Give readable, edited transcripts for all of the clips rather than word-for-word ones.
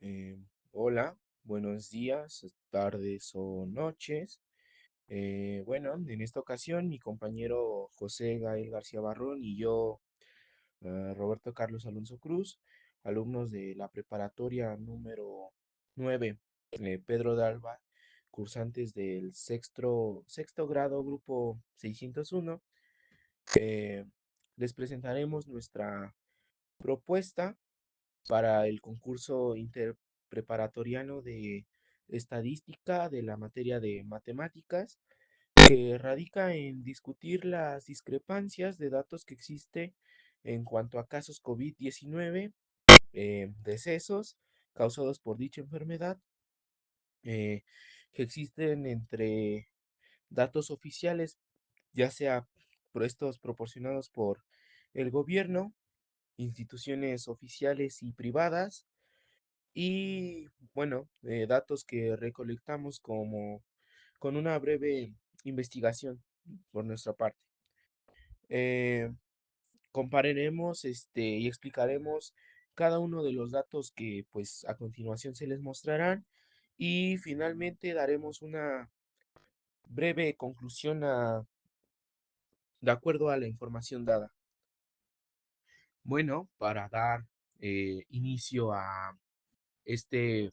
Eh, Hola, buenos días, tardes o noches. Bueno, en esta ocasión mi compañero José Gael García Barrón y yo, Roberto Carlos Alonso Cruz, alumnos de la preparatoria número 9, Pedro de Alba, cursantes del sexto grado, grupo 601, eh, les presentaremos nuestra propuesta para el concurso interpreparatoriano de estadística de la materia de matemáticas, que radica en discutir las discrepancias de datos que existe en cuanto a casos COVID-19, decesos causados por dicha enfermedad, eh, que existen entre datos oficiales, ya sea por estos proporcionados por el gobierno, instituciones oficiales y privadas, y bueno, datos que recolectamos con una breve investigación por nuestra parte. Eh, Compararemos y explicaremos cada uno de los datos que pues a continuación se les mostrarán, y finalmente daremos una breve conclusión de acuerdo a la información dada. Bueno, para dar inicio a este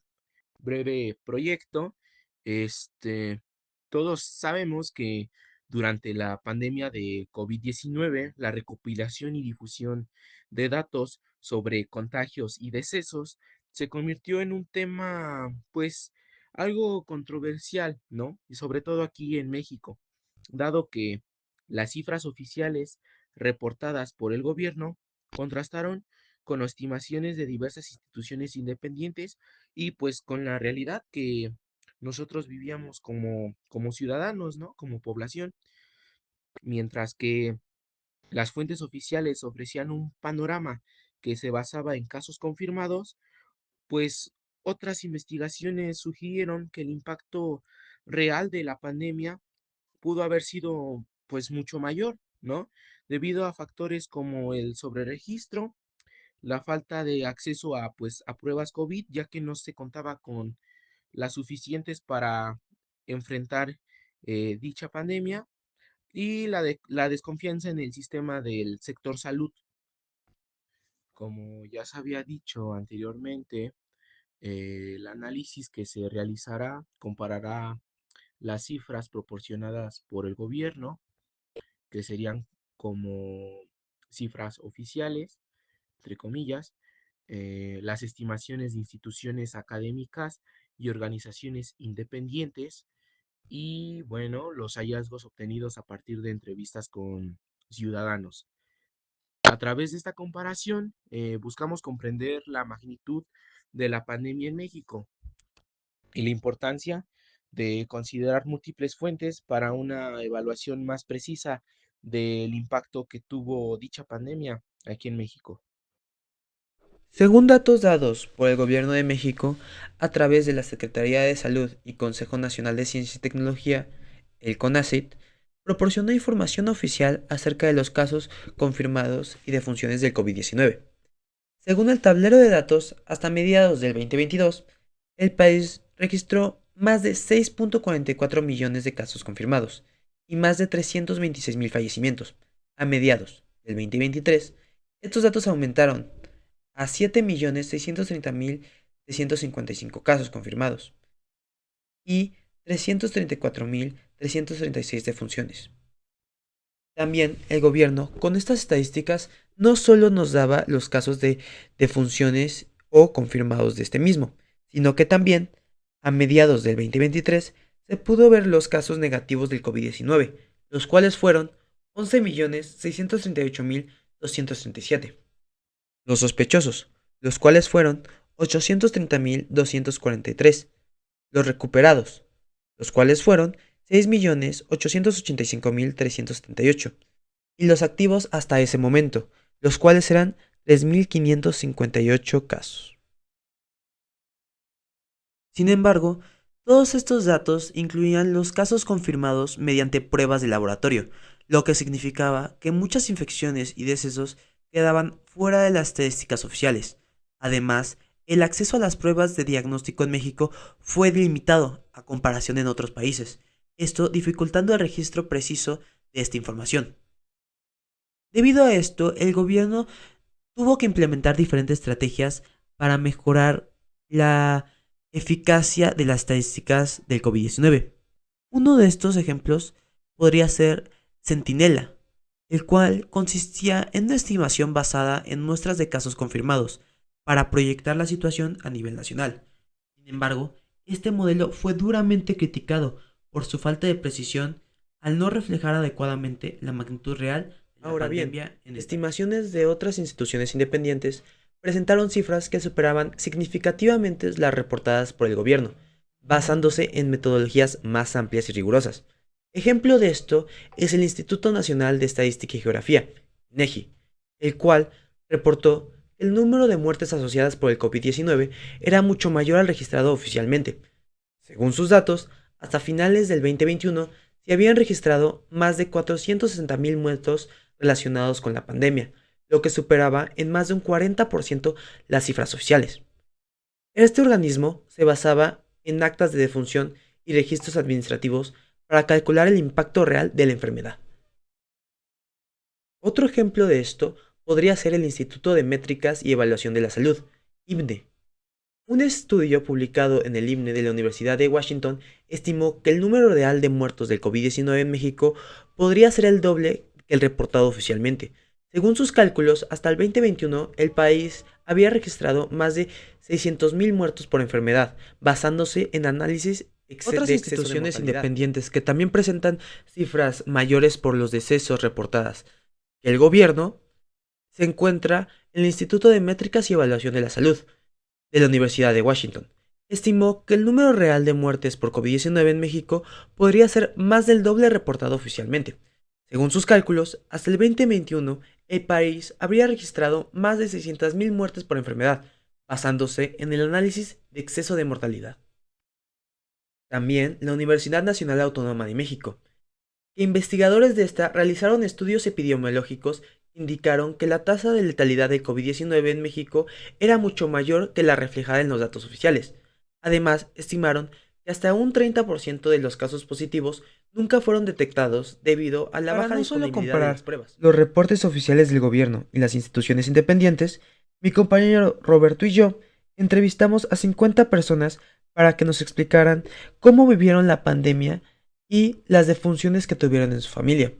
breve proyecto. Este, Todos sabemos que durante la pandemia de COVID-19, la recopilación y difusión de datos sobre contagios y decesos se convirtió en un tema, pues, algo controversial, ¿no? Y sobre todo aquí en México, dado que las cifras oficiales reportadas por el gobierno contrastaron con estimaciones de diversas instituciones independientes y pues con la realidad que nosotros vivíamos como ciudadanos, ¿no? Como población, mientras que las fuentes oficiales ofrecían un panorama que se basaba en casos confirmados, pues otras investigaciones sugirieron que el impacto real de la pandemia pudo haber sido pues mucho mayor, ¿no? Debido a factores como el sobreregistro, la falta de acceso a pues a pruebas COVID, ya que no se contaba con las suficientes para enfrentar dicha pandemia, y la desconfianza en el sistema del sector salud. Como ya se había dicho anteriormente, el análisis que se realizará comparará las cifras proporcionadas por el gobierno, que serían como cifras oficiales, entre comillas, las estimaciones de instituciones académicas y organizaciones independientes, y bueno, los hallazgos obtenidos a partir de entrevistas con ciudadanos. A través de esta comparación, buscamos comprender la magnitud de la pandemia en México y la importancia de considerar múltiples fuentes para una evaluación más precisa del impacto que tuvo dicha pandemia aquí en México. Según datos dados por el Gobierno de México a través de la Secretaría de Salud y Consejo Nacional de Ciencia y Tecnología, el CONACYT proporcionó información oficial acerca de los casos confirmados y defunciones del COVID-19. Según el tablero de datos, hasta mediados del 2022, el país registró más de 6.44 millones de casos confirmados y más de 326.000 fallecimientos. A mediados del 2023, estos datos aumentaron a 7.630.355 casos confirmados y 334.336 defunciones. También el gobierno, con estas estadísticas, no solo nos daba los casos de defunciones o confirmados de este mismo, sino que también, a mediados del 2023, se pudo ver los casos negativos del COVID-19, los cuales fueron 11.638.237. Los sospechosos, los cuales fueron 830.243. Los recuperados, los cuales fueron 6.885.378. Y los activos hasta ese momento, los cuales eran 3.558 casos. Sin embargo, todos estos datos incluían los casos confirmados mediante pruebas de laboratorio, lo que significaba que muchas infecciones y decesos quedaban fuera de las estadísticas oficiales. Además, el acceso a las pruebas de diagnóstico en México fue limitado a comparación en otros países, esto dificultando el registro preciso de esta información. Debido a esto, el gobierno tuvo que implementar diferentes estrategias para mejorar la eficacia de las estadísticas del COVID-19. Uno de estos ejemplos podría ser Centinela, el cual consistía en una estimación basada en muestras de casos confirmados para proyectar la situación a nivel nacional. Sin embargo, este modelo fue duramente criticado por su falta de precisión al no reflejar adecuadamente la magnitud real de la Ahora bien, pandemia en estimaciones de otras instituciones independientes presentaron cifras que superaban significativamente las reportadas por el gobierno, basándose en metodologías más amplias y rigurosas. Ejemplo de esto es el Instituto Nacional de Estadística y Geografía, INEGI, el cual reportó que el número de muertes asociadas por el COVID-19 era mucho mayor al registrado oficialmente. Según sus datos, hasta finales del 2021 se habían registrado más de 460.000 muertos relacionados con la pandemia, lo que superaba en más de un 40% las cifras oficiales. Este organismo se basaba en actas de defunción y registros administrativos para calcular el impacto real de la enfermedad. Otro ejemplo de esto podría ser el Instituto de Métricas y Evaluación de la Salud, IBNE. Un estudio publicado en el IBNE de la Universidad de Washington estimó que el número real de muertos del COVID-19 en México podría ser el doble que el reportado oficialmente. Según sus cálculos, hasta el 2021 el país había registrado más de 600.000 muertos por enfermedad, basándose en análisis otras de exceso de instituciones mortalidad. independientes que también presentan cifras mayores por los decesos reportadas. El gobierno se encuentra en el Instituto de Métricas y Evaluación de la Salud de la Universidad de Washington. Estimó que el número real de muertes por COVID-19 en México podría ser más del doble reportado oficialmente. Según sus cálculos, hasta el 2021, el país habría registrado más de 600.000 muertes por enfermedad, basándose en el análisis de exceso de mortalidad. También la Universidad Nacional Autónoma de México. Investigadores de esta realizaron estudios epidemiológicos que indicaron que la tasa de letalidad de COVID-19 en México era mucho mayor que la reflejada en los datos oficiales. Además, estimaron que hasta un 30% de los casos positivos nunca fueron detectados debido a la Para baja no solo disponibilidad de comparar las pruebas. los reportes oficiales del gobierno y las instituciones independientes, mi compañero Roberto y yo entrevistamos a 50 personas para que nos explicaran cómo vivieron la pandemia y las defunciones que tuvieron en su familia.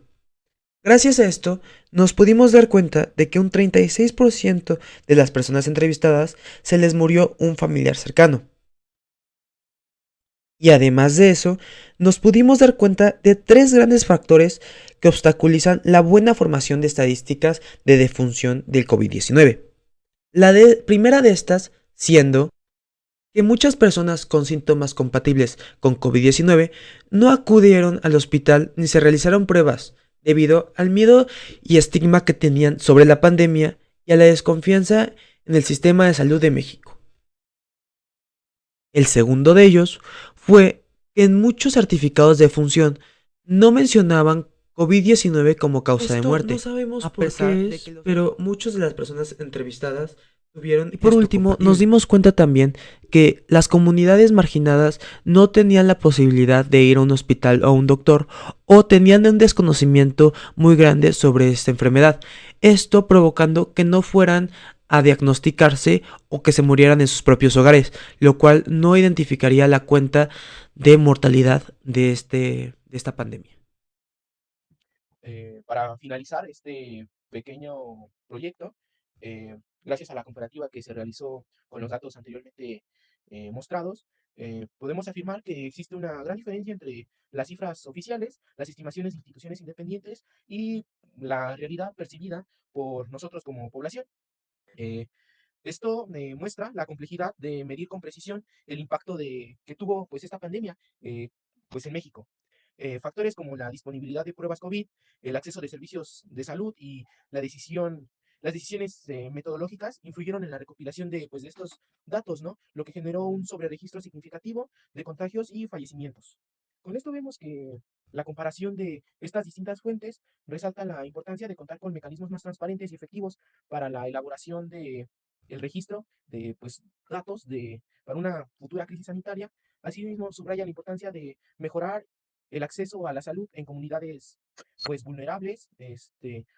Gracias a esto, nos pudimos dar cuenta de que un 36% de las personas entrevistadas se les murió un familiar cercano. Y además de eso, nos pudimos dar cuenta de tres grandes factores que obstaculizan la buena formación de estadísticas de defunción del COVID-19. Primera de estas siendo que muchas personas con síntomas compatibles con COVID-19 no acudieron al hospital ni se realizaron pruebas debido al miedo y estigma que tenían sobre la pandemia y a la desconfianza en el sistema de salud de México. El segundo de ellos fue que en muchos certificados de función no mencionaban COVID-19 como causa de muerte. No sabemos por qué es, pero muchas de las personas entrevistadas tuvieron. Y por último, nos dimos cuenta también que las comunidades marginadas no tenían la posibilidad de ir a un hospital o a un doctor o tenían un desconocimiento muy grande sobre esta enfermedad. Esto provocando que no fueran a diagnosticarse o que se murieran en sus propios hogares, lo cual no identificaría la cuenta de mortalidad de esta pandemia. Para finalizar este pequeño proyecto, gracias a la comparativa que se realizó con los datos anteriormente mostrados, podemos afirmar que existe una gran diferencia entre las cifras oficiales, las estimaciones de instituciones independientes y la realidad percibida por nosotros como población. Eh, Esto muestra la complejidad de medir con precisión el impacto que tuvo pues, esta pandemia pues, en México. Factores como la disponibilidad de pruebas COVID, el acceso de servicios de salud y las decisiones metodológicas influyeron en la recopilación pues, de estos datos, ¿no? Lo que generó un sobreregistro significativo de contagios y fallecimientos. Con esto vemos que la comparación de estas distintas fuentes resalta la importancia de contar con mecanismos más transparentes y efectivos para la elaboración el registro de pues, datos para una futura crisis sanitaria. Asimismo, subraya la importancia de mejorar el acceso a la salud en comunidades pues, vulnerables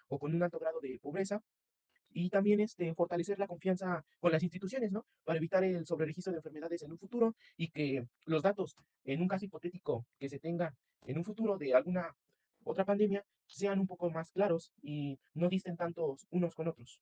o con un alto grado de pobreza, y también fortalecer la confianza con las instituciones, ¿no? Para evitar el sobreregistro de enfermedades en un futuro y que los datos, en un caso hipotético que se tenga en un futuro de alguna otra pandemia, sean un poco más claros y no disten tantos unos con otros.